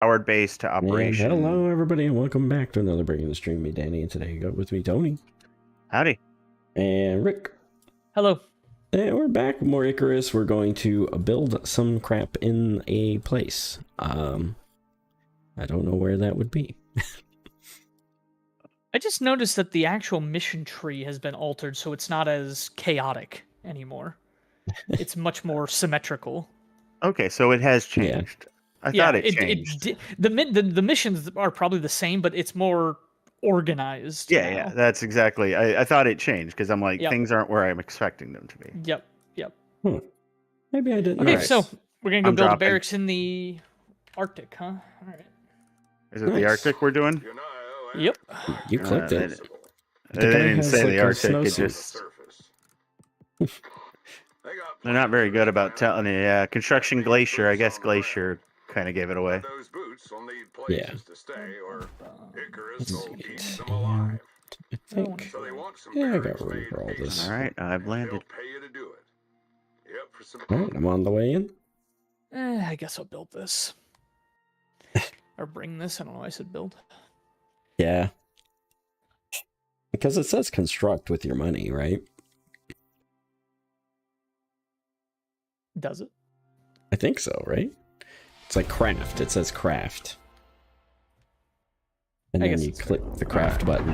Powered base to And operation. hello, everybody, and welcome back to another Breaking the Stream. Me, Danny, and today you got with me, Tony. Howdy. And Rick. Hello. And we're back with more Icarus. We're going to build some crap in a place. I don't know where that would be. I just noticed that the actual mission tree has been altered, so it's not as chaotic anymore. It's much more symmetrical. Okay, so it has changed. Yeah. I thought it changed. The missions are probably the same, but it's more organized. Yeah, now. yeah, that's exactly. I thought it changed because I'm like, things aren't where I'm expecting them to be. Yep. Maybe I didn't. Okay, Right. so we're gonna go I'm build a dropping. barracks in the Arctic, huh? All right. Is it the Arctic we're doing? Yep. You clicked it. They didn't has, say like, the a Arctic. It snowsuit. just they're not very good about telling you. Yeah, construction glacier. I guess glacier kind of gave it away. Those boots will need Yeah. places to stay, or Icarus Let's will see eat it. them alive. I think. So they want some Yeah, I got barracks room made for all this. All right, I've landed. They'll pay you to do it. Yep, for some. All right, I'm on the way in. I guess I'll build this. Or bring this. I don't know why I said build. Yeah. Because it says construct with your money, right? Does it? I think so, right? It's like craft. It says craft. And I then guess you it's click the craft button.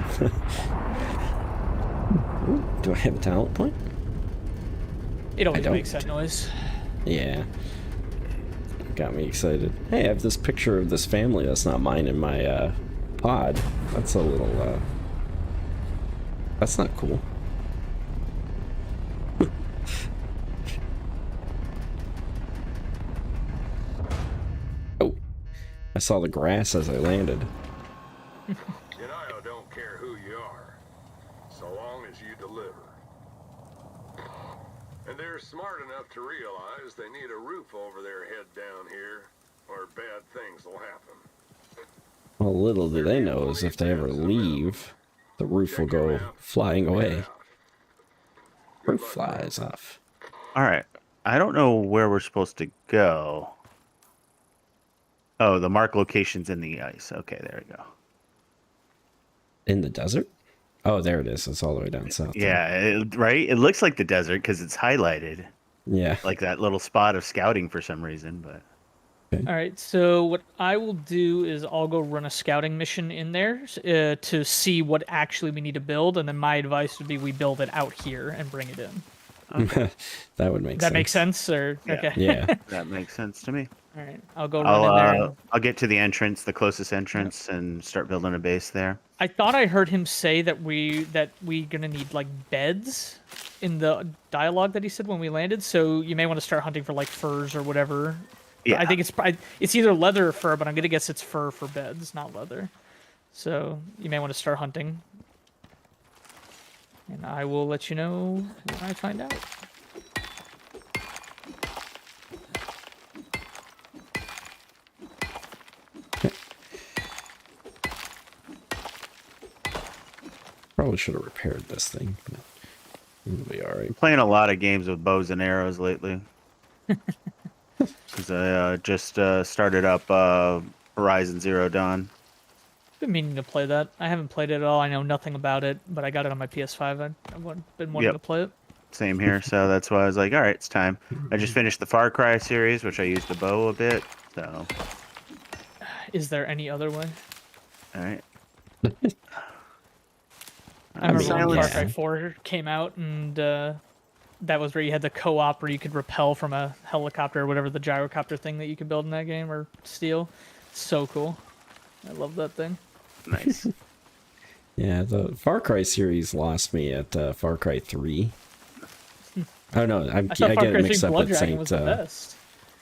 Ooh, do I have a talent point? It always don't. makes that noise. Yeah. Got me excited. Hey, I have this picture of this family that's not mine in my pod. That's a little that's not cool. Oh, I saw the grass as I landed. United don't care who you are, so long as you deliver. And they're smart enough to realize they need a roof over their head down here, or bad things will happen. Well, little do they know is if they ever leave, the roof will go flying away. Roof flies off. All right, I don't know where we're supposed to go. Oh, the mark location's in the ice. Okay, there we go. In the desert? Oh, there it is. It's all the way down south. Yeah, right? It looks like the desert because it's highlighted. Yeah. Like that little spot of scouting for some reason, but... All right, so what I will do is I'll go run a scouting mission in there to see what actually we need to build, and then my advice would be we build it out here and bring it in. Okay. That would make sense. That makes sense, or Yeah. okay? Yeah. That makes sense to me. All right, I'll go run in there. I'll get to the entrance, the closest entrance, and start building a base there. I thought I heard him say that we gonna need like beds in the dialogue that he said when we landed. So you may want to start hunting for like furs or whatever. Yeah. I think it's either leather or fur, but I'm gonna guess it's fur for beds, not leather. So you may want to start hunting, and I will let you know when I find out. Probably should have repaired this thing. But it'll be all right. Playing a lot of games with bows and arrows lately. Because I just started up Horizon Zero Dawn. Been meaning to play that. I haven't played it at all. I know nothing about it, but I got it on my PS5. I've been wanting to play it. Same here, so that's why I was like, all right, it's time. I just finished the Far Cry series, which I used the bow a bit, so... Is there any other way? All right. I remember when Far yeah. Cry 4 came out, and that was where you had the co-op where you could rappel from a helicopter or whatever the gyrocopter thing that you could build in that game, or steal. So cool. I love that thing. Nice. Yeah, the Far Cry series lost me at Far Cry 3. Oh no, I I thought get Far it Cry 3 mixed up Blood with Dragon was Saints. the best.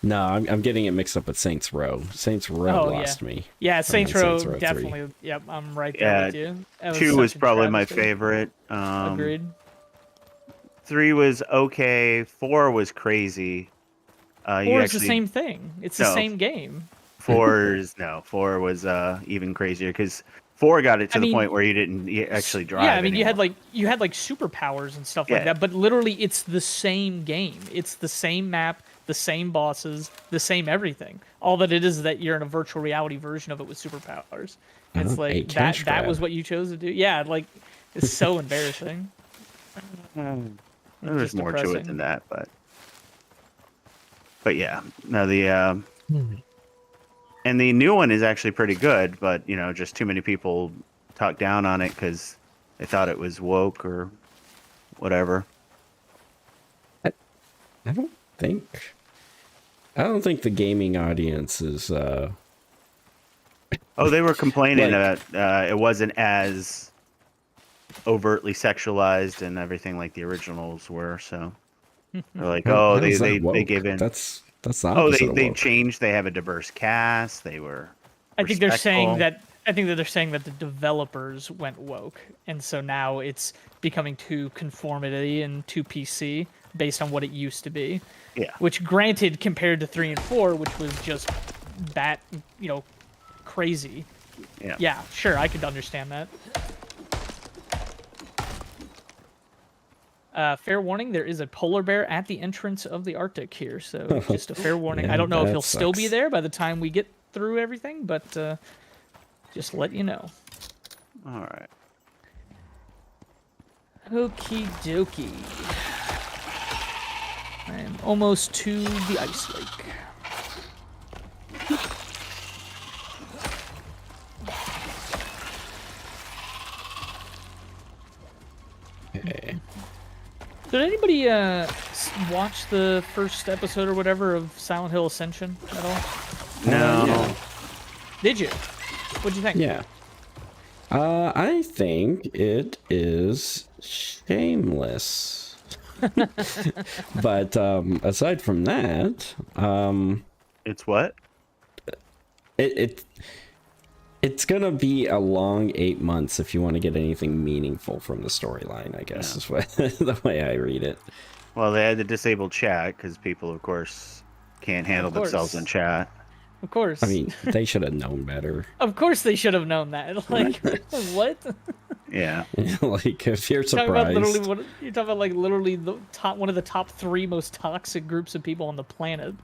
No, I'm getting it mixed up with Saints Row. Saints Row lost me. Yeah, Saints Row, Saints Row 3. definitely. Yep, I'm right there with you. That 2 was such a probably my travesty. favorite. Agreed. 3 was okay. 4 was crazy. Or it's the same thing. It's the No. same game. 4 was even crazier because 4 got it to the mean, point where you actually drive. Yeah, I mean, anymore. you had like superpowers and stuff like Yeah. that, but literally it's the same game. It's the same map, the same bosses, the same everything. All that it is that you're in a virtual reality version of it with superpowers. It's A like cash that was grab. what you chose to do. Yeah, like it's so embarrassing. There's Just more to it depressing. than that, but yeah, no, and the new one is actually pretty good, but you know, just too many people talk down on it because they thought it was woke or whatever. I don't think. I don't think the gaming audience is. Oh, they were complaining Like- that it wasn't as overtly sexualized and everything like the originals were. So they're like, How oh, is they that woke? gave in. That's the Oh, opposite of they woke. changed. They have a diverse cast. They were. I think they're saying respectful. that. I think that they're saying that the developers went woke, and so now it's becoming too conformity and too PC based on what it used to be. Yeah. Which, granted, compared to 3 and 4, which was just that, crazy. Yeah. Yeah, sure, I could understand that. Fair warning, there is a polar bear at the entrance of the Arctic here, so just a fair warning. Yeah, I don't know if that he'll still be sucks. there by the time we get through everything, but just let you know. All right. Okie dokie. I am almost to the ice lake. Okay. Did anybody watch the first episode or whatever of Silent Hill Ascension at all? No. Yeah. Did you? What'd you think? Yeah. I think it is shameless. But aside from that, It's what? it's gonna be a long 8 months if you want to get anything meaningful from the storyline, I guess is what the way I read it. Well, they had to disable chat because people, of course, can't handle Of course. themselves in chat. Of course. I mean, they should have known better. of course they should have known that. Like, what? Yeah. Like, if you're Talking about literally surprised, what you're talking about, like literally the top one of the top 3 most toxic groups of people on the planet,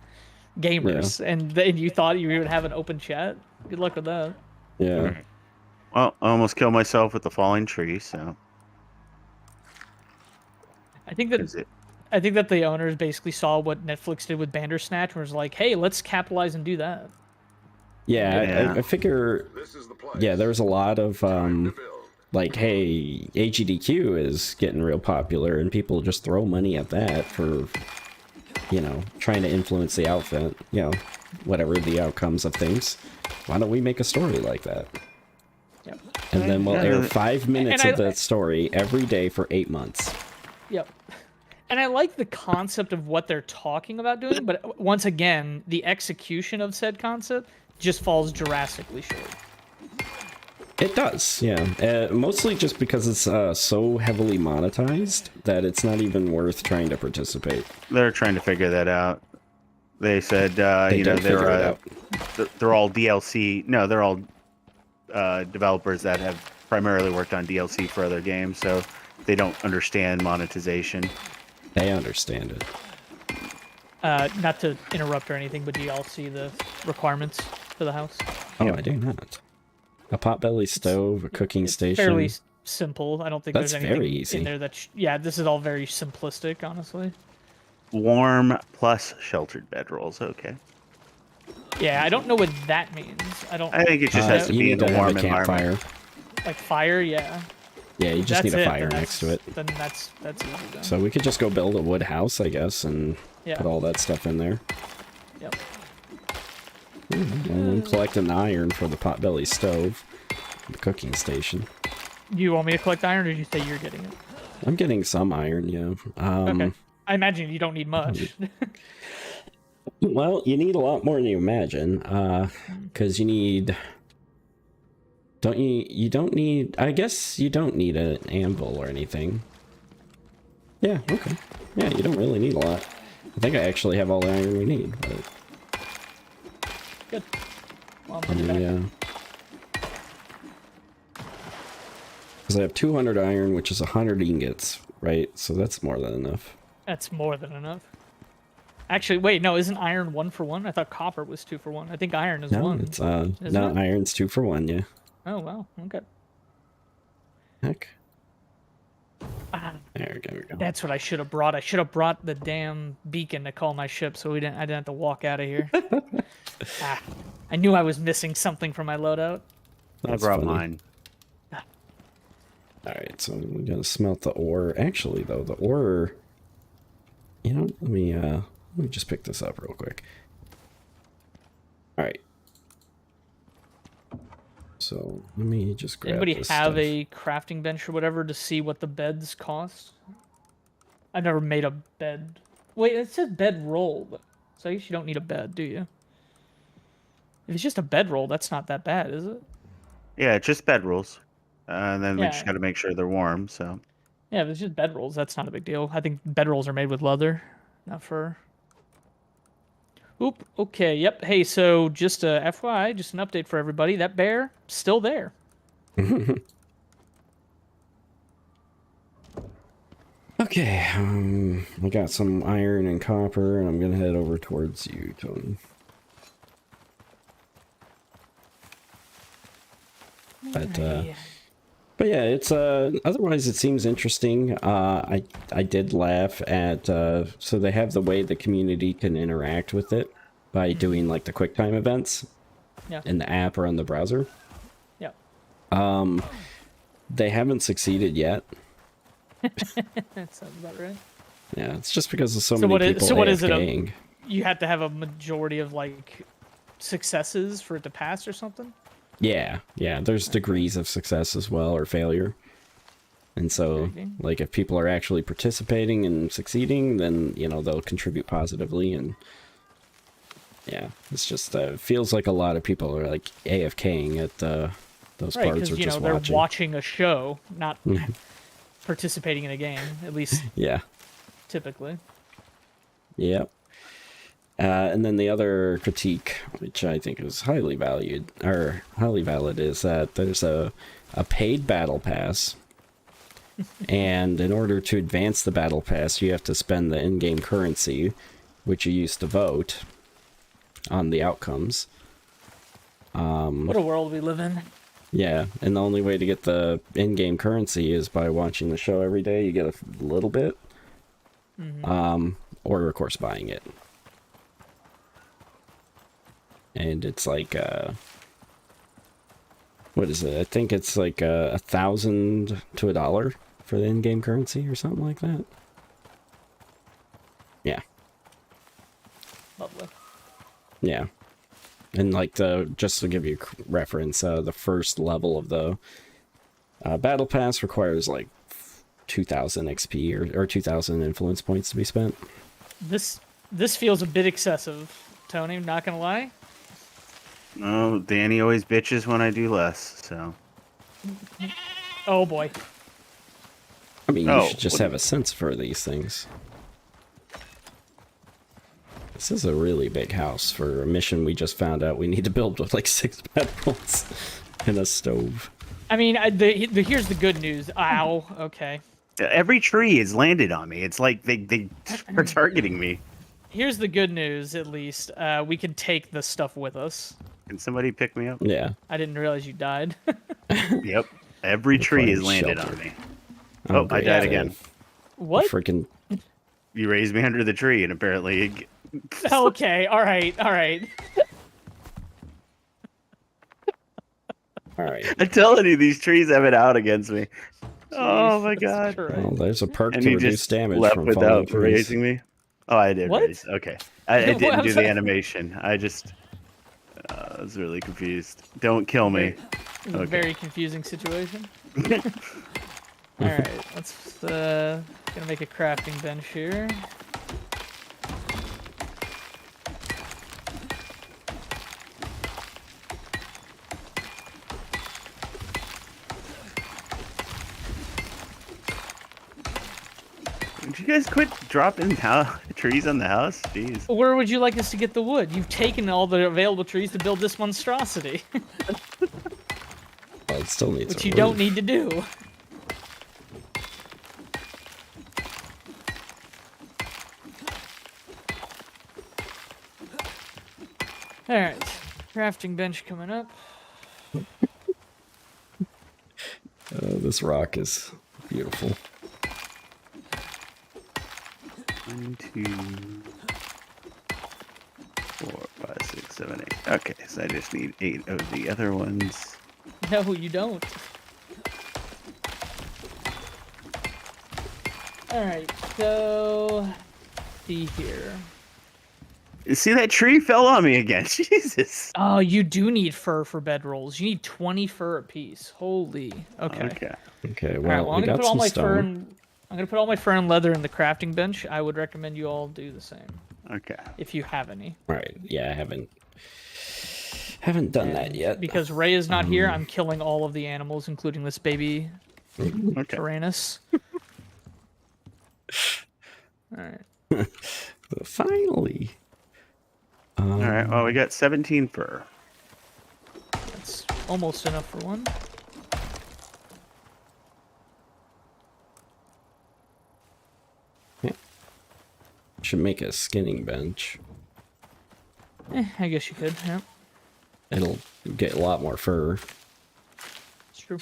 gamers, and then you thought you would have an open chat. Good luck with that. yeah. Well, I almost killed myself with the falling tree, so. I think that Is it? I think that the owners basically saw what Netflix did with Bandersnatch and was like, "Hey, let's capitalize and do that." Yeah, Yeah. I figure, This is the place. yeah, there's a lot of, Time to build. like, hey, AGDQ is getting real popular, and people just throw money at that for, trying to influence the outfit, whatever the outcomes of things. Why don't we make a story like that? Yep. And then we'll air Yeah. 5 minutes And of that story every day for 8 months. Yep. And I like the concept of what they're talking about doing, but once again, the execution of said concept just falls drastically short. It does, yeah. Mostly just because it's so heavily monetized that it's not even worth trying to participate. They're trying to figure that out. They said, They did figure it out. they're all DLC. No, they're all developers that have primarily worked on DLC for other games, so they don't understand monetization. They understand it. Not to interrupt or anything, but do y'all see the requirements for the house? Oh, I do not. A potbelly stove, a cooking It's station. fairly simple. I don't think That's there's anything very easy. in there that. Yeah, this is all very simplistic, honestly. Warm plus sheltered bedrolls. Okay. Yeah, I don't know what that means. I don't I think it just has to you be in need a to have warm a campfire. environment. like fire. Yeah, Yeah, you just that's need a it, fire then next to it. Then that's easy. Then. So we could just go build a wood house, I guess, and Yeah. put all that stuff in there. Yep. And then collect an iron for the potbelly stove, the cooking station. You want me to collect iron, or did you say you're getting it? I'm getting some iron, yeah. Okay. I imagine you don't need much. Well, you need a lot more than you imagine, because you need... You don't need... I guess you don't need an anvil or anything. Yeah, okay. Yeah, you don't really need a lot. I think I actually have all the iron we need, but... Good. Well, I I'm mean, back. yeah. Because I have 200 iron, which is 100 ingots, right? So that's more than enough. That's more than enough. Actually, wait, no, isn't iron 1 for 1? I thought copper was 2 for 1. I think iron is No, 1. it's Isn't no, it? iron's 2 for 1. Yeah. Oh wow. Okay. Heck. Ah, There we go. that's what I should have brought. I should have brought the damn beacon to call my ship, so I didn't have to walk out of here. I knew I was missing something from my loadout. I That's brought funny. mine. All right, so we're gonna smelt the ore. Actually, though, the ore. You know, let me just pick this up real quick. All right. So let me just grab. Anybody this have stuff. a crafting bench or whatever to see what the beds cost? I've never made a bed. Wait, it says bed roll, so I guess you don't need a bed, do you? If it's just a bed roll, that's not that bad, is it? Yeah, it's just bed rules. And then we Yeah. just got to make sure they're warm. So Yeah, if it's just bed rolls, that's not a big deal. I think bed rolls are made with leather, not fur. Oop. Okay. Yep. Hey. So just a FYI, just an update for everybody. That bear still there. Okay, I got some iron and copper, and I'm gonna head over towards you, Tony. But yeah, it's otherwise it seems interesting. I did laugh at so they have the way the community can interact with it by doing like the QuickTime events Yeah. in the app or on the browser. Yeah. They haven't succeeded yet. That sounds about right. Yeah, it's just because of so So many what is- people so what is it, AFKing. You have to have a majority of like successes for it to pass or something. Yeah, there's degrees of success as well, or failure. And so, Okay. like, if people are actually participating and succeeding, then, you know, they'll contribute positively. And yeah, it's just, feels like a lot of people are, like, AFKing at those Right, parts, or because just they're watching. watching a show, not participating in a game. At least Yeah, typically. yep. And then the other critique, which I think is highly valid, is that there's a paid battle pass, and in order to advance the battle pass, you have to spend the in-game currency, which you use to vote on the outcomes. What a world we live in. Yeah, and the only way to get the in-game currency is by watching the show every day. You get a little bit, or of course buying it. And it's like, what is it? I think it's like $1,000 to $1 for the in-game currency or something like that. Yeah, Lovely. yeah. And like just to give you a reference, the first level of the battle pass requires like 2,000 XP or 2,000 influence points to be spent. This feels a bit excessive, Tony. Not gonna lie. no, Danny always bitches when I do less. So Oh boy. I mean, you Oh, should just what- have a sense for these things. This is a really big house for a mission we just found out we need to build with like 6 bedrolls and a stove. I mean, here's the good news. Ow. Okay. every tree has landed on me. It's like they are targeting me. Here's the good news. At least we can take the stuff with us. Can somebody pick me up? Yeah. I didn't realize you died. Yep. Every tree has Required landed shelter. on me. Oh, I great. died Yeah. again. What? Freaking. You raised me under the tree, and apparently, Okay. All right. All right. All right. I'm telling you, these trees have it out against me. Oh my Jesus god! Christ. Well, there's a perk And to you reduce just damage left from falling without trees. raising me. Oh, I did What? raise. Okay, I What didn't do was the that? animation. I just I was really confused. Don't kill me. It's a Okay. very confusing situation. All right. Let's gonna make a crafting bench here. Did you guys quit dropping trees on the house? Jeez. Where would you like us to get the wood? You've taken all the available trees to build this monstrosity, Well, it still needs which a you don't roof. need to do. All right, crafting bench coming up. This rock is beautiful. 1, 2, 4, 5, 6, 7, 8. Okay, so I just need 8 of the other ones. No, you don't. All right, so see here. See, that tree fell on me again. Jesus. Oh, you do need fur for bedrolls. You need 20 fur apiece. Holy. Okay. Okay. Okay, All right. well, Well, we I'm gonna got put all some my fur stone. and I'm gonna put all my fur and leather in the crafting bench. I would recommend you all do the same Okay. if you have any. Right, yeah, I haven't done that And yet. because Ray is not here, I'm killing all of the animals, including this baby Okay. Tyrannus. All right. But finally. All right. Well, we got 17 fur. That's almost enough for one. Should make a skinning bench. I guess you could. Yeah, It'll get a lot more fur. it's true.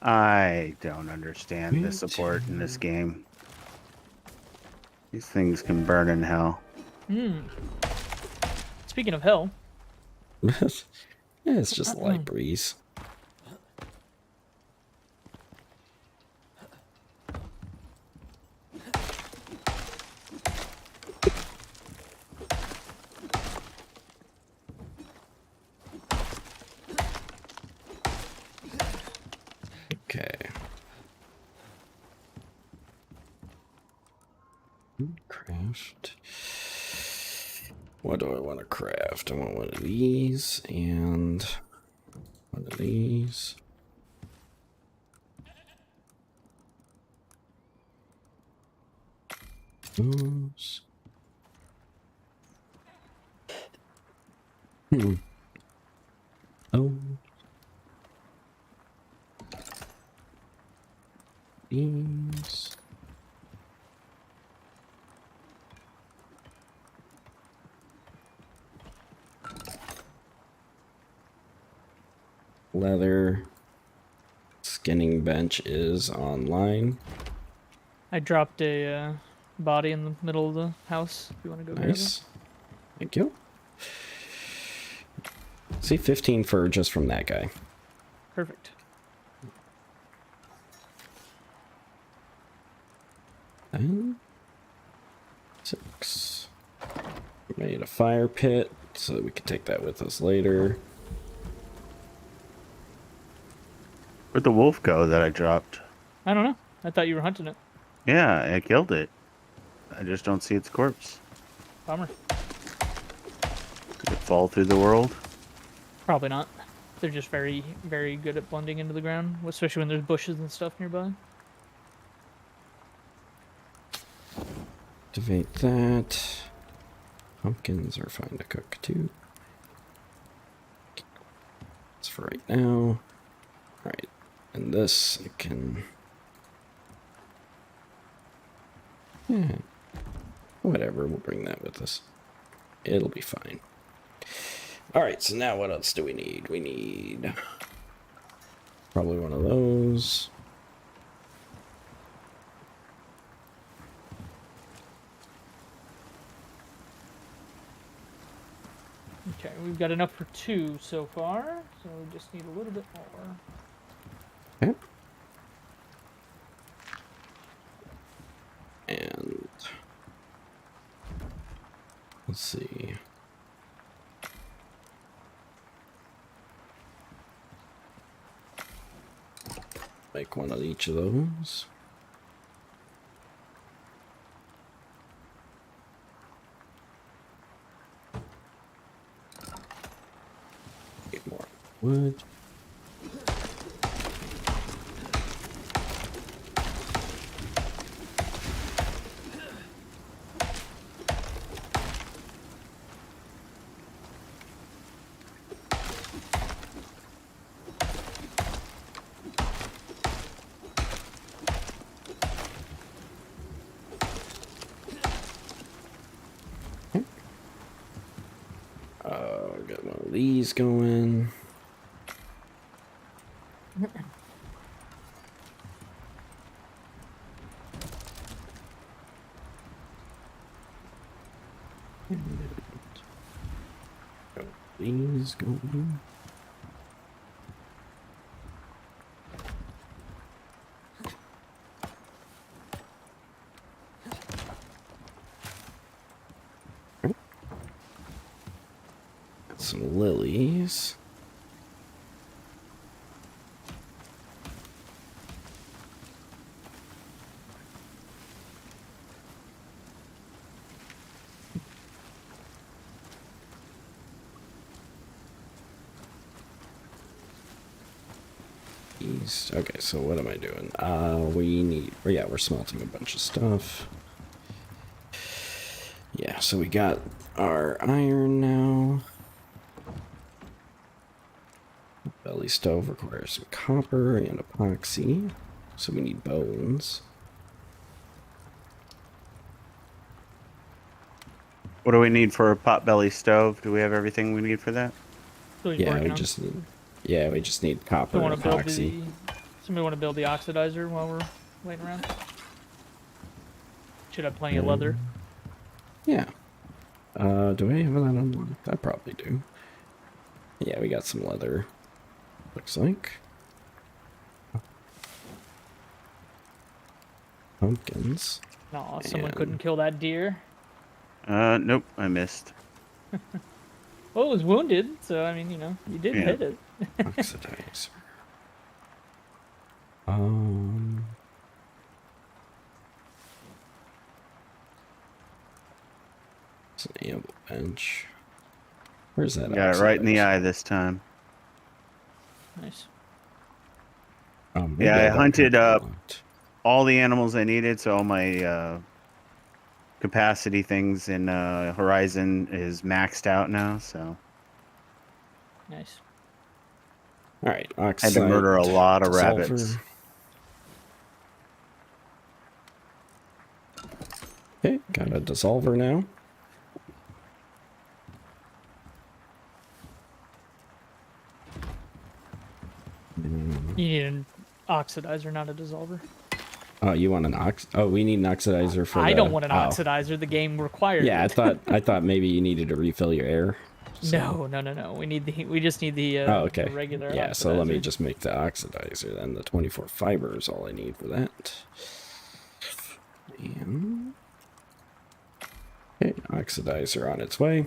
I don't understand Me the support in this game. These things can burn in hell. Speaking of hell, Yeah, it's just a light breeze. Okay. Craft. What do I want to craft? I want one of these and one of these. Those. Oh. These. Leather. Skinning bench is online. I dropped a body in the middle of the house. If you want to go grab it. Nice. Thank you. See, 15 fur just from that guy. Perfect. And 6. Made a fire pit, so we can take that with us later. Where'd the wolf go that I dropped? I don't know. I thought you were hunting it. Yeah, I killed it. I just don't see its corpse. Bummer. Did it fall through the world? Probably not. They're just very, very good at blending into the ground, especially when there's bushes and stuff nearby. Activate that. Pumpkins are fine to cook too. That's for right now. Alright, and this I can... Yeah. Whatever, we'll bring that with us. It'll be fine. Alright, so now what else do we need? We need... probably one of those. Okay, we've got enough for 2 so far, so we just need a little bit more. Okay. And... let's see. Make one of each of those. Get more wood. these going. These going. Got some lilies. Okay, so what am I doing? We need, yeah, we're smelting a bunch of stuff. Yeah, so we got our iron now. Belly stove requires some copper and epoxy, so we need bones. What do we need for a potbelly stove? Do we have everything we need for that? So he's Yeah, working we on. just need, yeah, we just need copper Somebody and want to build epoxy. somebody want to build the oxidizer while we're waiting around? Should have plenty of leather. Yeah. Do we have that unlocked? I probably do. Yeah, we got some leather. Looks like. Pumpkins. No, someone And- couldn't kill that deer. Nope, I missed. Well, it was wounded, so I mean, you know, you did Yeah. hit it. Oxidizer. It's an ammo bench. Where's that? Got it right in the oxidizer? eye this time. Nice. Maybe Yeah, I don't hunted have it up unlocked. all the animals I needed, so all my capacity things in Horizon is maxed out now, so Nice. All right, I had oxide. to murder a lot of dissolver. rabbits. Okay, got a dissolver now. You need an oxidizer, not a dissolver. Oh, you want an ox? Oh, we need an oxidizer for. I the... don't want an oh. oxidizer. The game requires Yeah, it. I thought maybe you needed to refill your air. So- No. We just need the Oh, okay. the regular. Yeah, so let me oxidizer. just make the oxidizer then. The 24 fiber is all I need for that. And... okay, oxidizer on its way.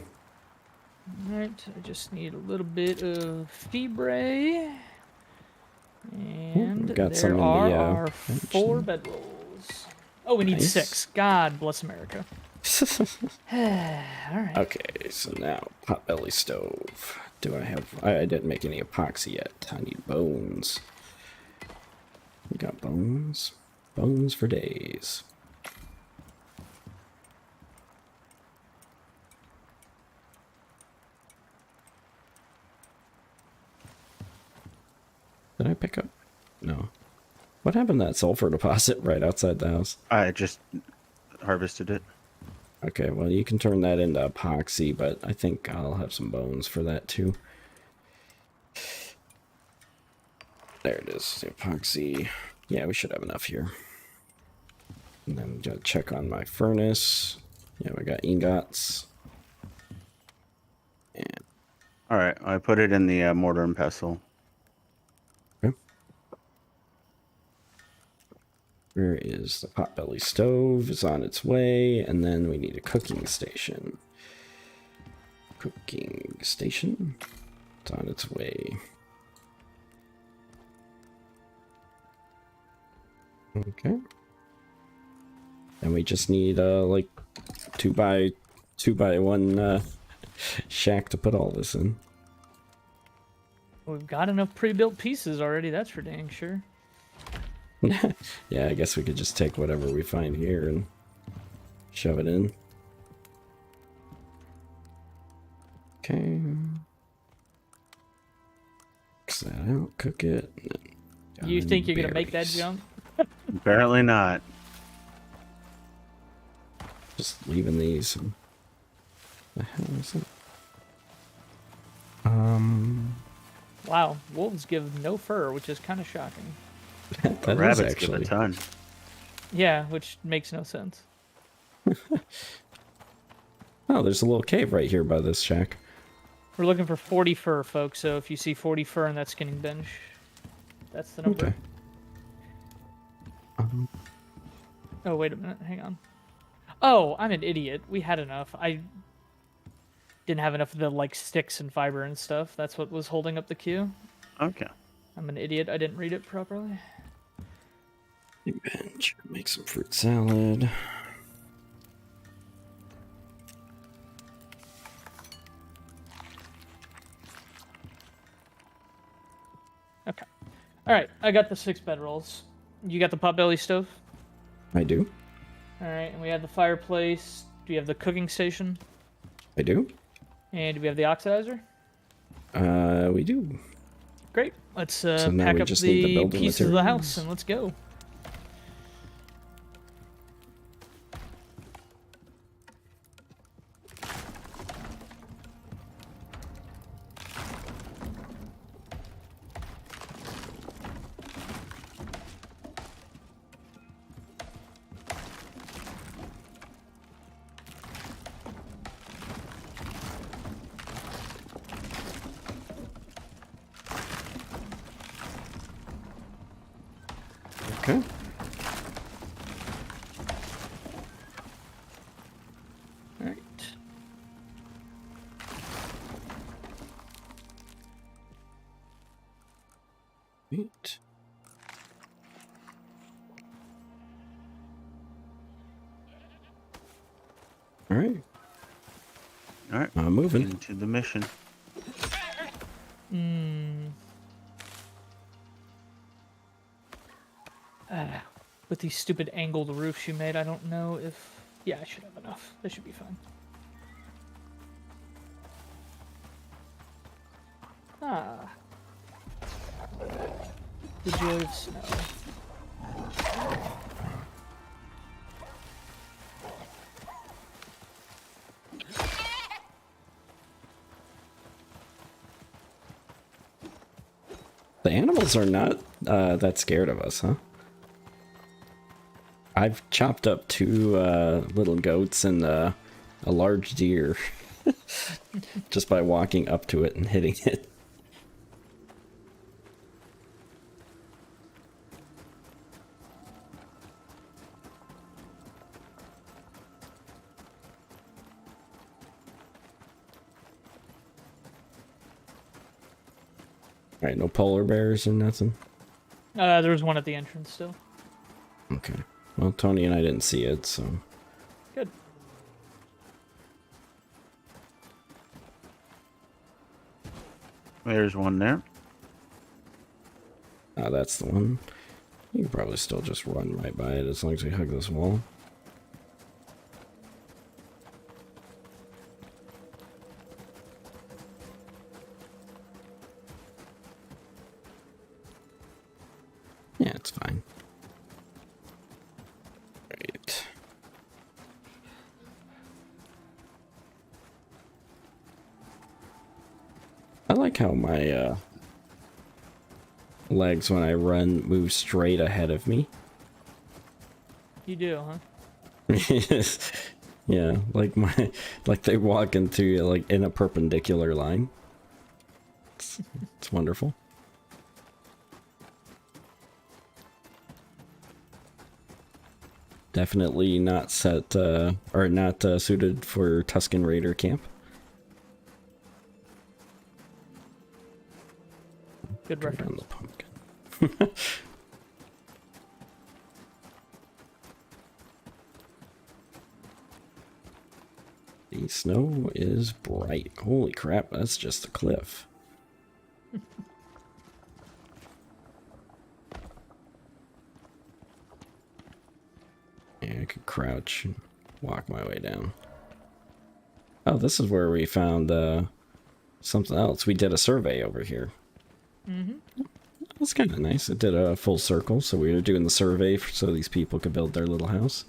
Alright, I just need a little bit of fibre. And got there some in the, are bench our 4 bedrolls. Oh, we need Nice. 6. God bless America. Alright. Okay, so now potbelly stove. Do I have? I didn't make any epoxy yet. I need bones. We got bones. Bones for days. Did I pick up? No. What happened to that sulfur deposit right outside the house? I just harvested it. Okay, well, you can turn that into epoxy, but I think I'll have some bones for that too. There it is, the epoxy. Yeah, we should have enough here. And then gotta check on my furnace. Yeah, we got ingots. And All right, I put it in the mortar and pestle. okay. Where is the potbelly stove? It's on its way, and then we need a cooking station. Cooking station. It's on its way. Okay. And we just need like 2x1 shack to put all this in. We've got enough pre-built pieces already, that's for dang sure. Yeah, I guess we could just take whatever we find here and shove it in. Okay. Mix that out, cook it. and then You down think you're gonna make that berries. jump? Apparently not. Just leaving these. The hell is it? Wow, wolves give no fur, which is kind of shocking. that is Rabbits give a actually. ton. Yeah, which makes no sense. Oh, there's a little cave right here by this shack. We're looking for 40 fur, folks, so if you see 40 fur in that skinning bench, that's the number. Okay. Oh, wait a minute. Hang on. Oh, I'm an idiot. We had enough. I didn't have enough of the, like, sticks and fiber and stuff. That's what was holding up the queue. Okay. I'm an idiot. I didn't read it properly. Bench. Make some fruit salad. Okay. All right. I got the 6 bedrolls. You got the potbelly stove? I do. All right. And we have the fireplace. Do we have the cooking station? I do. And do we have the oxidizer? We do. Great. Let's now pack we up just need the the building pieces of the house materials. and let's go. Okay. All right. Neat. All right. All right. I'm moving. Into the mission. With these stupid angled roofs you made, I don't know if... Yeah, I should have enough. This should be fine. Ah. The joy of snow. The animals are not that scared of us, huh? I've chopped up 2 little goats and a large deer just by walking up to it and hitting it. Alright, no polar bears or nothing? There was one at the entrance still. Okay. Well, Tony and I didn't see it, so... Good. There's one there. Ah, that's the one. You can probably still just run right by it as long as we hug this wall. Yeah, it's fine. Right. I like how my legs when I run move straight ahead of me. You do, huh? Yeah, like they walk into like in a perpendicular line. It's wonderful. Definitely not set or not suited for Tuscan Raider camp. Good Turn on reference. the pumpkin. The snow is bright. Holy crap, that's just a cliff. Yeah, I could crouch and walk my way down. Oh, this is where we found something else. We did a survey over here. Mm-hmm. That's kind of nice. It did a full circle, so we were doing the survey so these people could build their little house.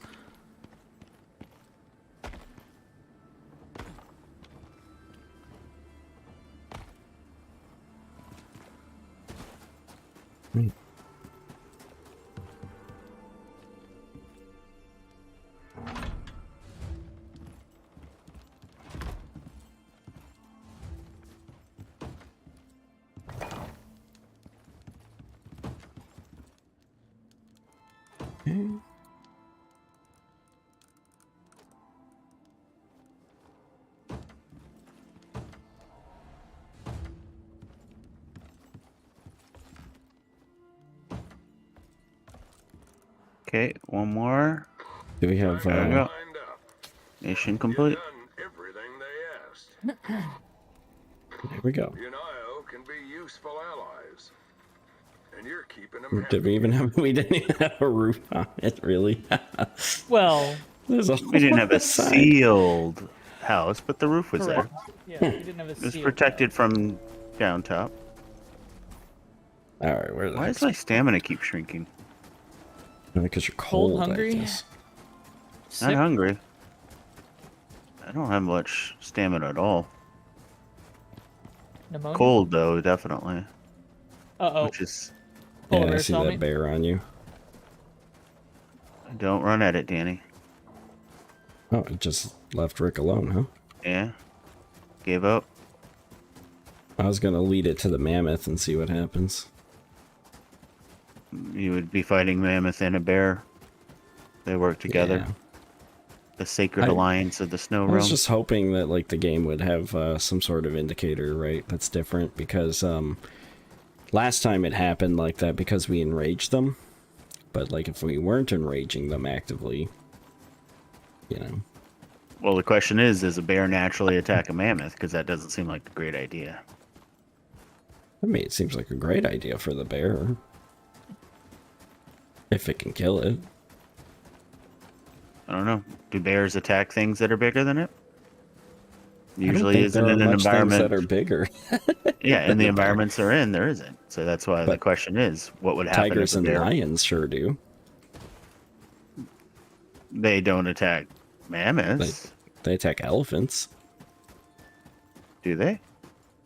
Okay, one more. Do we have, There we go. Lined up. Mission You've complete. done everything they asked. there we go. You and I can be useful allies. And you're keeping them happy. Did we even have, we didn't even have a roof on it, really? Well, There's a We didn't have a side. sealed house, but the roof was correct. there. Yeah, we didn't have a It was seal. protected from down top. All right, where the Why heck's does my stamina keep shrinking? because you're Cold, cold, hungry? I guess. Sick. Not hungry. I don't have much stamina at all. Pneumonia? Cold though, definitely. Uh-oh. Which is Polar Yeah, I bear see saw that me. bear on you. don't run at it, Danny. Oh, it just left Rick alone, huh? Yeah. Gave up. I was gonna lead it to the mammoth and see what happens. You would be fighting mammoth and a bear. They work together. Yeah. The sacred I- alliance of the snow I realm. was just hoping that like the game would have some sort of indicator, right? That's different because last time it happened like that because we enraged them. But like if we weren't enraging them actively, you know. Well, the question is, does a bear naturally attack a mammoth? Because that doesn't seem like a great idea. I mean, it seems like a great idea for the bear. If it can kill it. I don't know. Do bears attack things that are bigger than it? I don't Usually think isn't there are in an much things environment. that are bigger. Yeah, in the environments they're in, there isn't. So that's why the But question is, what would happen Tigers if a and bear? lions sure do. They don't attack mammoths, They attack elephants. do they?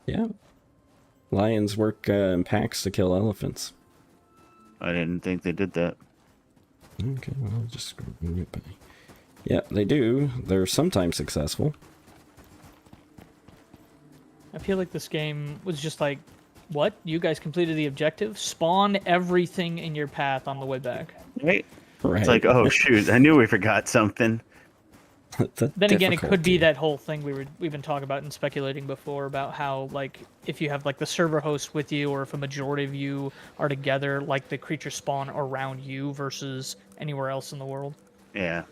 Yeah. Lions work in packs to kill elephants. I didn't think they did that. Okay, well, I'll just bring it by. Yeah, they do. They're sometimes successful. I feel like this game was just like, what? You guys completed the objective? Spawn everything in your path on the way back. Right? Right. It's like, oh shoot, I knew we forgot something. Then again, it could be that whole thing we've been talking about and speculating before about how, like, if you have like the server host with you, or if a majority of you are together, like the creatures spawn around you versus anywhere else in the world. Yeah.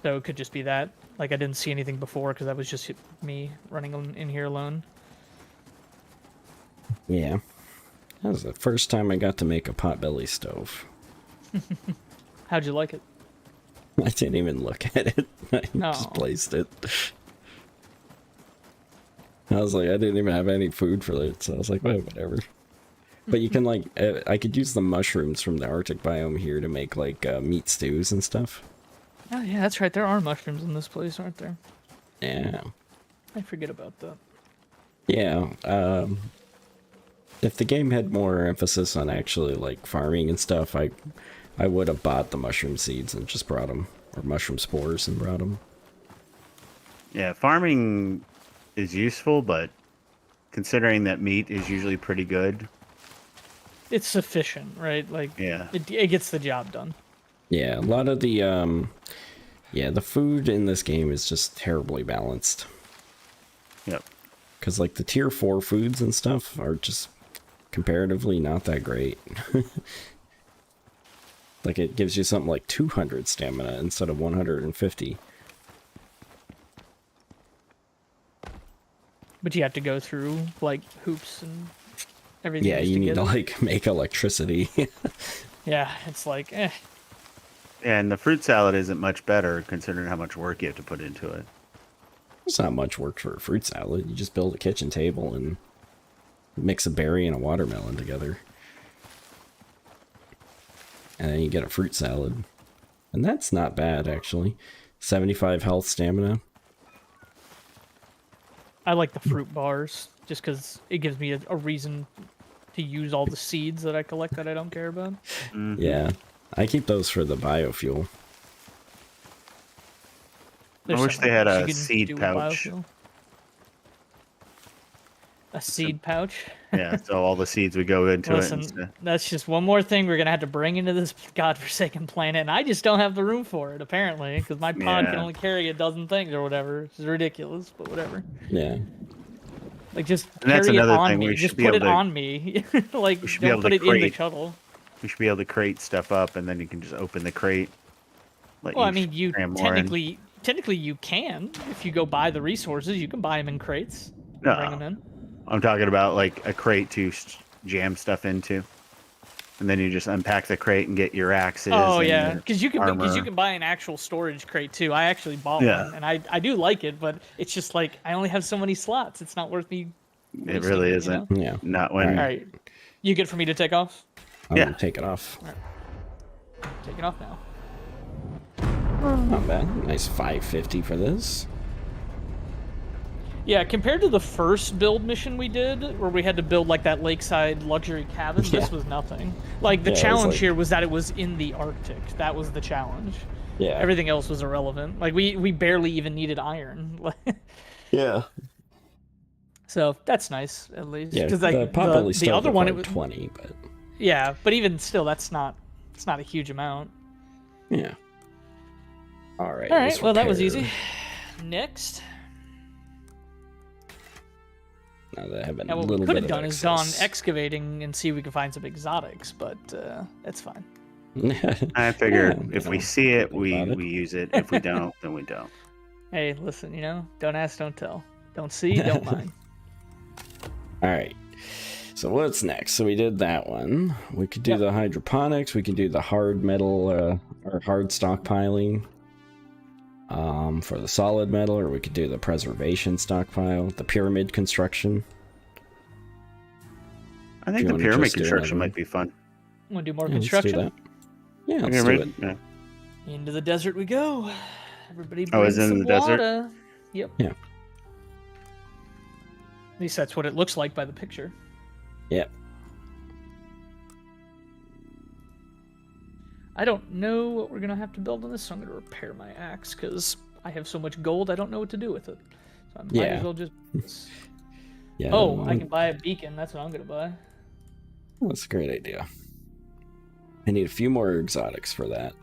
So it could just be that. Like, I didn't see anything before because that was just me running in here alone. Yeah. That was the first time I got to make a potbelly stove. How'd you like it? I didn't even look at it. I No. just placed it. I was like, I didn't even have any food for it, so I was like, well, whatever. But you can, like, I could use the mushrooms from the Arctic biome here to make, like, meat stews and stuff. Oh yeah, that's right. There are mushrooms in this place, aren't there? Yeah. I forget about that. Yeah, if the game had more emphasis on actually, like, farming and stuff, I would have bought the mushroom seeds and just brought them, or mushroom spores and brought them. Yeah, farming is useful, but considering that meat is usually pretty good, It's sufficient, right? Like, yeah. it gets the job done. Yeah, a lot of the, yeah, the food in this game is just terribly balanced. Yep. Because, like, the tier 4 foods and stuff are just comparatively not that great. Like, it gives you something like 200 stamina instead of 150. But you have to go through, like, hoops and everything. Yeah, just you need get to, it. like, make electricity. Yeah, it's like, eh. Yeah, and the fruit salad isn't much better considering how much work you have to put into it. It's not much work for a fruit salad. You just build a kitchen table and mix a berry and a watermelon together. And then you get a fruit salad. And that's not bad, actually. 75 health stamina. I like the fruit bars just because it gives me a reason to use all the seeds that I collect that I don't care about. Mhm. Yeah. I keep those for the biofuel. There's wish something they had else a you can seed do with pouch. biofuel. A seed pouch. Yeah, so all the seeds would go into it. Listen, that's just one more thing we're gonna have to bring into this godforsaken planet, and I just don't have the room for it apparently, because my pod can Yeah. only carry a dozen things or whatever. It's ridiculous, but whatever. Yeah. Like just And that's carry it another on thing, me. we Just should be put able it to- on me. Like we should be don't able put to it in the crate- shuttle. We should be able to crate stuff up, and then you can just open the crate. Well, I mean, you cram more in. technically you can if you go buy the resources. You can buy them in crates. And No. bring them in. I'm talking about like a crate to jam stuff into, and then you just unpack the crate and get your axes. Oh and yeah, your because you armor. can buy an actual storage crate too. I actually bought Yeah. one, and I do like it, but it's just like I only have so many slots. It's not worth me. It really wasting isn't. You know? Yeah. Not when. All right, you good for me to take off? I'm Yeah. gonna take it off. Take it off now. Not bad. Nice 550 for this. Yeah, compared to the first build mission we did, where we had to build like that lakeside luxury cabin, Yeah. this was nothing. Like the Yeah, it was challenge like- here was that it was in the Arctic. That was the challenge. Yeah. Everything else was irrelevant. Like we barely even needed iron. Yeah. So that's nice at least. Yeah. Because like the pop only the other one, it was 20, but yeah, but even still, it's not a huge amount. yeah. All right. All right, let's well that was repair. easy. Next, Now that I have a now what little we could bit have of done is gone excess. excavating and see if we can find some exotics, but that's fine. I figure Yeah, if we yeah. see it, Think about it. we use it. If we don't, then we don't. Hey, listen, don't ask, don't tell. Don't see, don't mind. All right. So what's next? So we did that one. We could do Yep. the hydroponics. We can do the hard metal or hard stockpiling for the solid metal, or we could do the preservation stockpile, the pyramid construction. I think you the wanna pyramid just do construction another might be fun. Want to do more Yeah, let's do construction? that. Yeah, let's Okay, do it. yeah. Into the desert we go. Everybody Oh, bring is it in some the desert? water. Yep. Yeah. At least that's what it looks like by the picture. Yep. I don't know what we're gonna have to build on this, so I'm gonna repair my axe because I have so much gold I don't know what to do with it. So I might Yeah. as well just. Yeah. Oh, I can buy a beacon. That's what I'm gonna buy. That's a great idea. I need a few more exotics for that.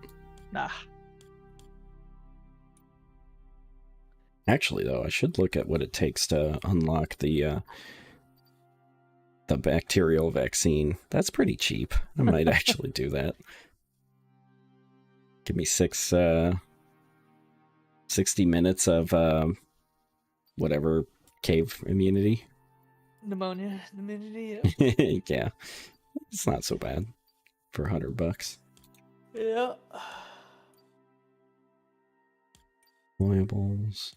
Nah. Actually, though, I should look at what it takes to unlock the bacterial vaccine. That's pretty cheap. I might actually do that. Give me 60 minutes of whatever cave immunity. Pneumonia, immunity. Yeah, it's not so bad for $100. Yeah. Foibles.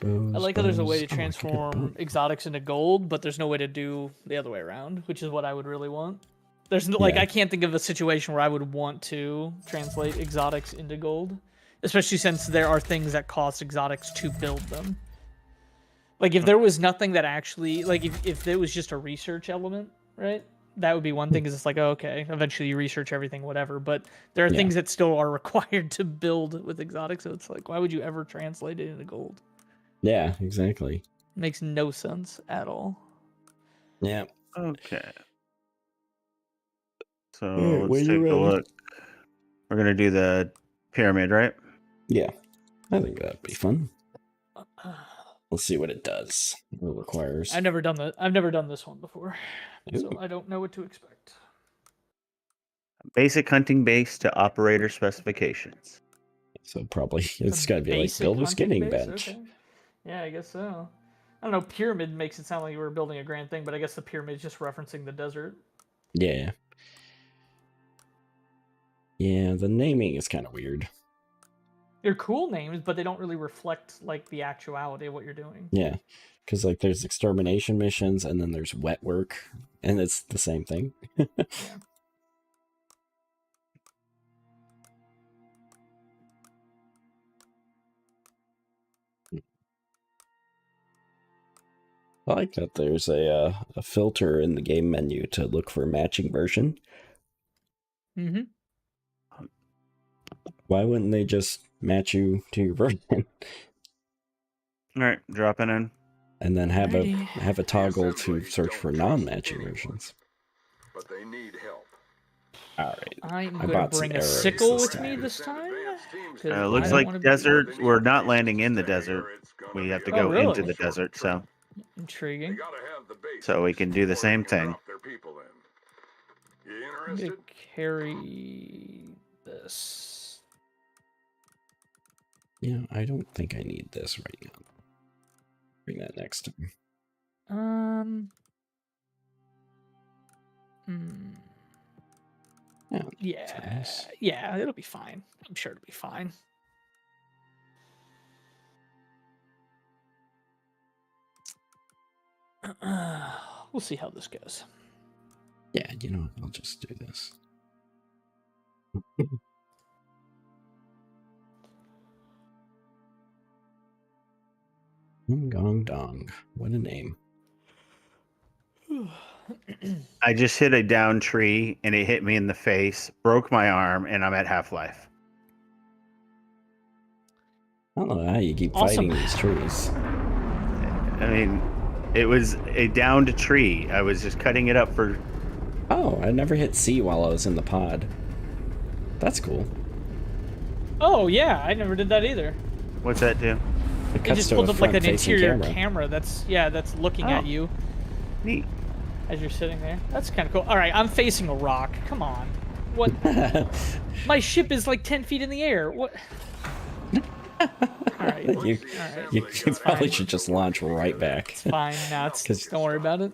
I like how there's a way to transform exotics into gold, but there's no way to do the other way around, which is what I would really want. There's no, like, Yeah. I can't think of a situation where I would want to translate exotics into gold, especially since there are things that cost exotics to build them. Like, if there was nothing that actually, like, if there was just a research element, right? That would be one thing, because it's like, oh, okay, eventually you research everything, whatever. But there are Yeah. things that still are required to build with exotics, so it's like, why would you ever translate it into gold? Yeah, exactly. Makes no sense at all. Yeah. Okay. So Alright, when let's you're take a ready. look. We're gonna do the pyramid, right? Yeah. I think that'd be fun. We'll see what it does. What it requires. I've never done that. I've never done this one before, so Ooh. I don't know what to expect. Basic hunting base to operator specifications. So probably it's got to be like Basic build a hunting skinning base? bench. Okay. Yeah, I guess so. I don't know. Pyramid makes it sound like you were building a grand thing, but I guess the pyramid is just referencing the desert. Yeah. Yeah, the naming is kind of weird. They're cool names, but they don't really reflect like the actuality of what you're doing. Yeah, because like there's extermination missions and then there's wet work, and it's the same thing. I like that there's a filter in the game menu to look for a matching version. Mm-hmm. Why wouldn't they just match you to your version? All right, dropping in. and then have Alrighty. a toggle to Assemblies search don't for trust non-matching anyone, versions. But they need help. All right. I'm I gonna bought some bring a arrows sickle this with me time. this time. It I looks don't like wanna be- desert. We're not landing in the desert. We have to Oh, go really? into the desert, so They Intriguing. gotta have the base we can do the before same they can thing. drop their people in. You I'm gonna interested? carry this. Yeah, I don't think I need this right now. Bring that next time. Hmm. Yeah. Yeah, nice. yeah, it'll be fine. I'm sure it'll be fine. We'll see how this goes. Yeah, you know, I'll just do this. Gong Dong. What a name. I just hit a down tree and it hit me in the face, broke my arm, and I'm at half-life. I don't know how you keep Awesome. fighting these trees. I mean, it was a downed tree. I was just cutting it up for. Oh, I never hit C while I was in the pod. That's cool. Oh yeah, I never did that either. What's that do? It It cuts just to pulled a up like an front-facing interior camera. camera. That's looking at Oh. you Neat. as you're sitting there. That's kind of cool. All right, I'm facing a rock. Come on. What? My ship is like 10 feet in the air. What? All right. you, Alright. you probably fine. should just launch right back. It's fine. No, it's 'Cause- don't worry about it.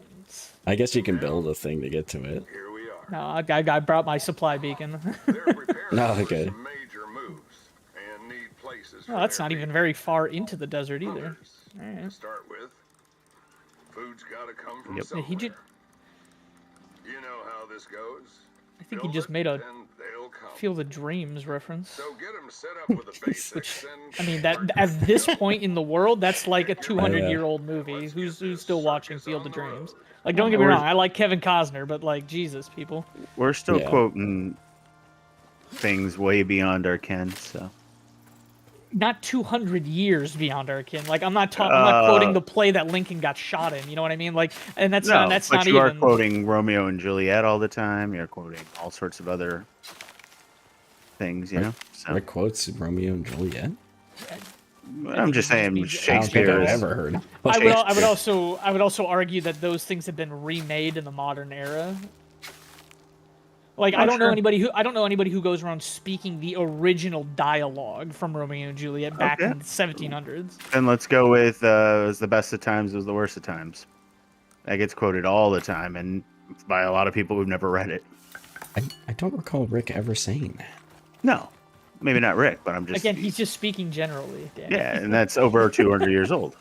I guess you can build a thing to get to it. Here we are. No, I brought my supply beacon. They're preparing No, for okay. some major moves and need places for No, that's their not even people. very far into the desert either. Hunters, Alright. To start with, food's gotta come from Yep. Yeah, somewhere. he just, You know how this goes. I think he Build just it, made a and they'll come. Field of Dreams reference. So get them set up with the basics. Which, and I mean, that start at getting this going. point in the world, that's like a Yeah. 200-year-old movie. Let's Who's get this still watching circus Field on of the Dreams? road. Like, don't get me We're- wrong, I like Kevin Costner, but like, Jesus, people. We're still Yeah. quoting things way beyond our ken, so. Not 200 years beyond our kin. Like, I'm not quoting the play that Lincoln got shot in. You know what I mean? Like, and that's No, that's but not you are even. quoting Romeo and Juliet all the time. You're quoting all sorts of other things, you know. So Rick quotes Romeo and Juliet. I'm just saying I don't think Shakespeare I've is. ever heard. I would Shakespeare. also argue that those things have been remade in the modern era. Like, Oh, I don't know sure. anybody who goes around speaking the original dialogue from Romeo and Juliet back Okay. in the 1700s. Then let's go with it was the best of times, it was the worst of times. That gets quoted all the time, and by a lot of people who've never read it. I don't recall Rick ever saying that. No, maybe not Rick, but I'm just Again, he's just speaking generally. Dan. yeah, and that's over 200 years old.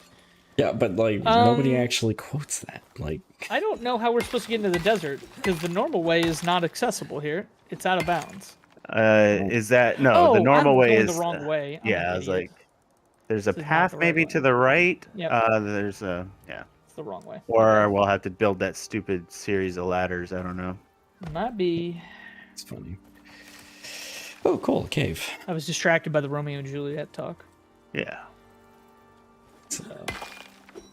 Yeah, but like nobody actually quotes that. Like, I don't know how we're supposed to get into the desert because the normal way is not accessible here. It's out of bounds. Is that no? Oh, the normal I'm way going is the wrong way. I'm an yeah, I was idiot. like, there's a This is not path the right maybe way. to the right. Yep. There's a yeah, It's the wrong way. or we'll have to build that stupid series of ladders. I don't know. Might be. it's funny. Oh, cool, cave. I was distracted by the Romeo and Juliet talk. Yeah, So,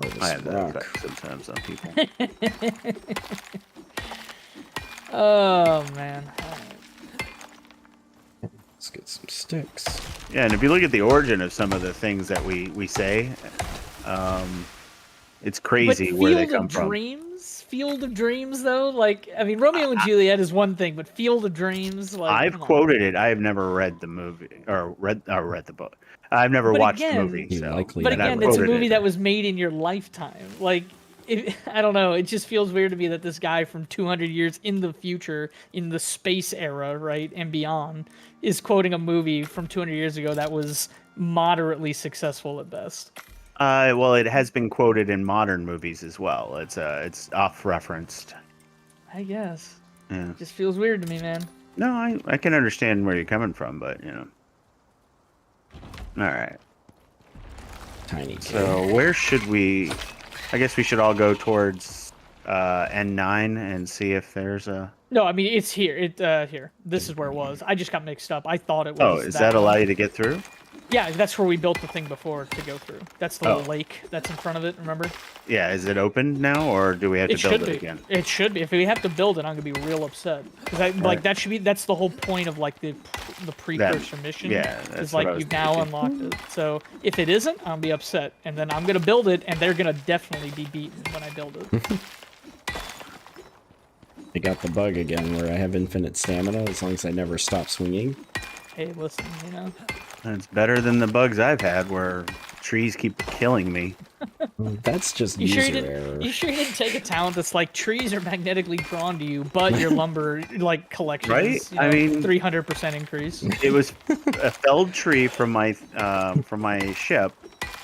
I this have that rock. effect sometimes on people. Oh man. Let's get some sticks. Yeah, and if you look at the origin of some of the things that we say, it's crazy But where they Field come of from. Dreams, Field of Dreams, though. Like, I mean, Romeo and Juliet is one thing, but Field of Dreams, like, I've come on. quoted it. I have never read the movie or read the book. I've never But watched again- the movie. You So, likely But and I've again, it's a quoted movie it. that was made in your lifetime. Like, I don't know. It just feels weird to me that this guy from 200 years in the future, in the space era, right, and beyond, is quoting a movie from 200 years ago that was moderately successful at best. Well, it has been quoted in modern movies as well. It's off referenced. I guess. Yeah. It just feels weird to me, man. No, I can understand where you're coming from, but you know. All right. Tiny cave. So where should we? I guess we should all go towards N9 and see if there's a. No, I mean, it's here. Here. This is where it was. I just got mixed up. I thought it was. Oh, is that one. allow you to get through? Yeah, that's where we built the thing before to go through. That's the Oh. little lake that's in front of it, remember? Yeah, is it open now, or do we have to It build should it be. again? It should be. If we have to build it, I'm gonna be real upset. Because like Right. that should be. That's the whole point of like the precursor mission. yeah, that's Is what like I was you've now thinking. unlocked it. So if it isn't, I'll be upset, and then I'm gonna build it, and they're gonna definitely be beaten when I build it. I got the bug again where I have infinite stamina as long as I never stop swinging. Hey, listen, you know. It's better than the bugs I've had where trees keep killing me. That's just You sure user you error. didn't? You sure you didn't take a talent that's like trees are magnetically drawn to you, but your lumber like collection Right? is, I mean- 300% increase. It was a felled tree from my ship.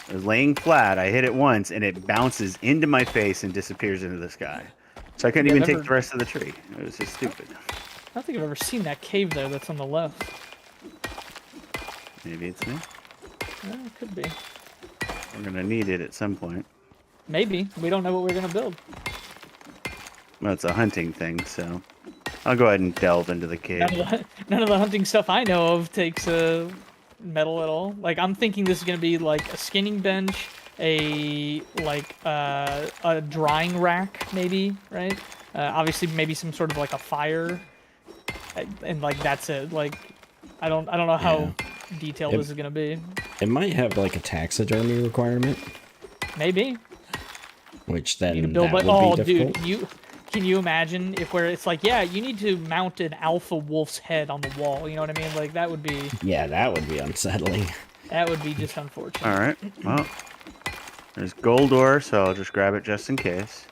It was laying flat. I hit it once, and it bounces into my face and disappears into the sky. So I couldn't Yeah, even never- take the rest of the tree. It was just stupid. I don't think I've ever seen that cave there that's on the left. Maybe it's me. It could be. We're gonna need it at some point. Maybe. We don't know what we're gonna build. Well, it's a hunting thing, so I'll go ahead and delve into the cave. None of the hunting stuff I know of takes metal at all. Like I'm thinking this is gonna be like a skinning bench, a drying rack, maybe, right? Obviously, maybe some sort of like a fire, and like that's it. Like I don't know how detailed this is gonna be. It might have like a taxidermy requirement, Maybe. which then You can build, that but would oh, be dude, difficult. can you imagine if where it's like, yeah, you need to mount an alpha wolf's head on the wall. You know what I mean? Like that would be That would be unsettling. just unfortunate. All right. Well, there's gold ore, so I'll just grab it just in case.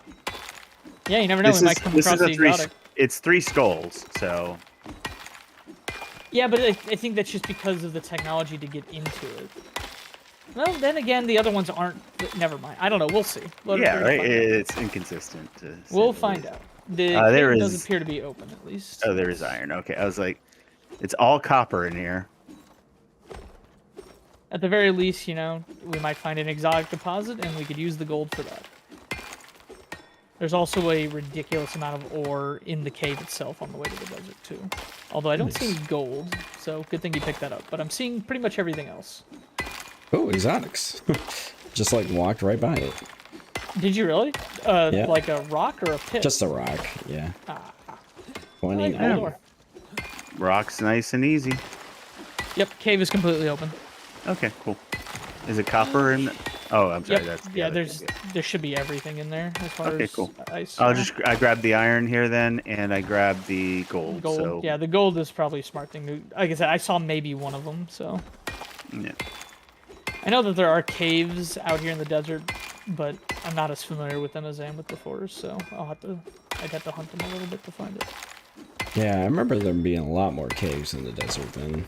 Yeah, you never know. We might come across the exotic. It's 3 skulls, so Yeah, but I think that's just because of the technology to get into it. Well, then again, the other ones aren't. Never mind. I don't know. We'll see. We're yeah, gonna right. find out. It's inconsistent. To say We'll the find least. out. The there cave does is- appear to be open, at least. Oh, there is iron. Okay, I was like, it's all copper in here. At the very least, you know, we might find an exotic deposit, and we could use the gold for that. There's also a ridiculous amount of ore in the cave itself on the way to the desert, too. Although I don't see any gold, so good thing you picked that up. But I'm seeing pretty much everything else. Oh, exotics. Just like walked right by it. Did you really? Yeah. Like a rock or a pit? Just a rock, yeah. I like 29. gold ore. Rock's nice and easy. Yep, cave is completely open. Okay, cool. Is it copper in? Oh, I'm sorry. Yep. That's the Yeah, other there thing. should be everything in there as far Okay, as cool. ice. I grabbed the iron here then, and I grabbed the gold. Gold. So Yeah, the gold is probably a smart thing to. Like I said, I saw maybe one of them, so. yeah. I know that there are caves out here in the desert, but I'm not as familiar with them as I am with the forest, so I'd have to hunt them a little bit to find it. Yeah, I remember there being a lot more caves in the desert then.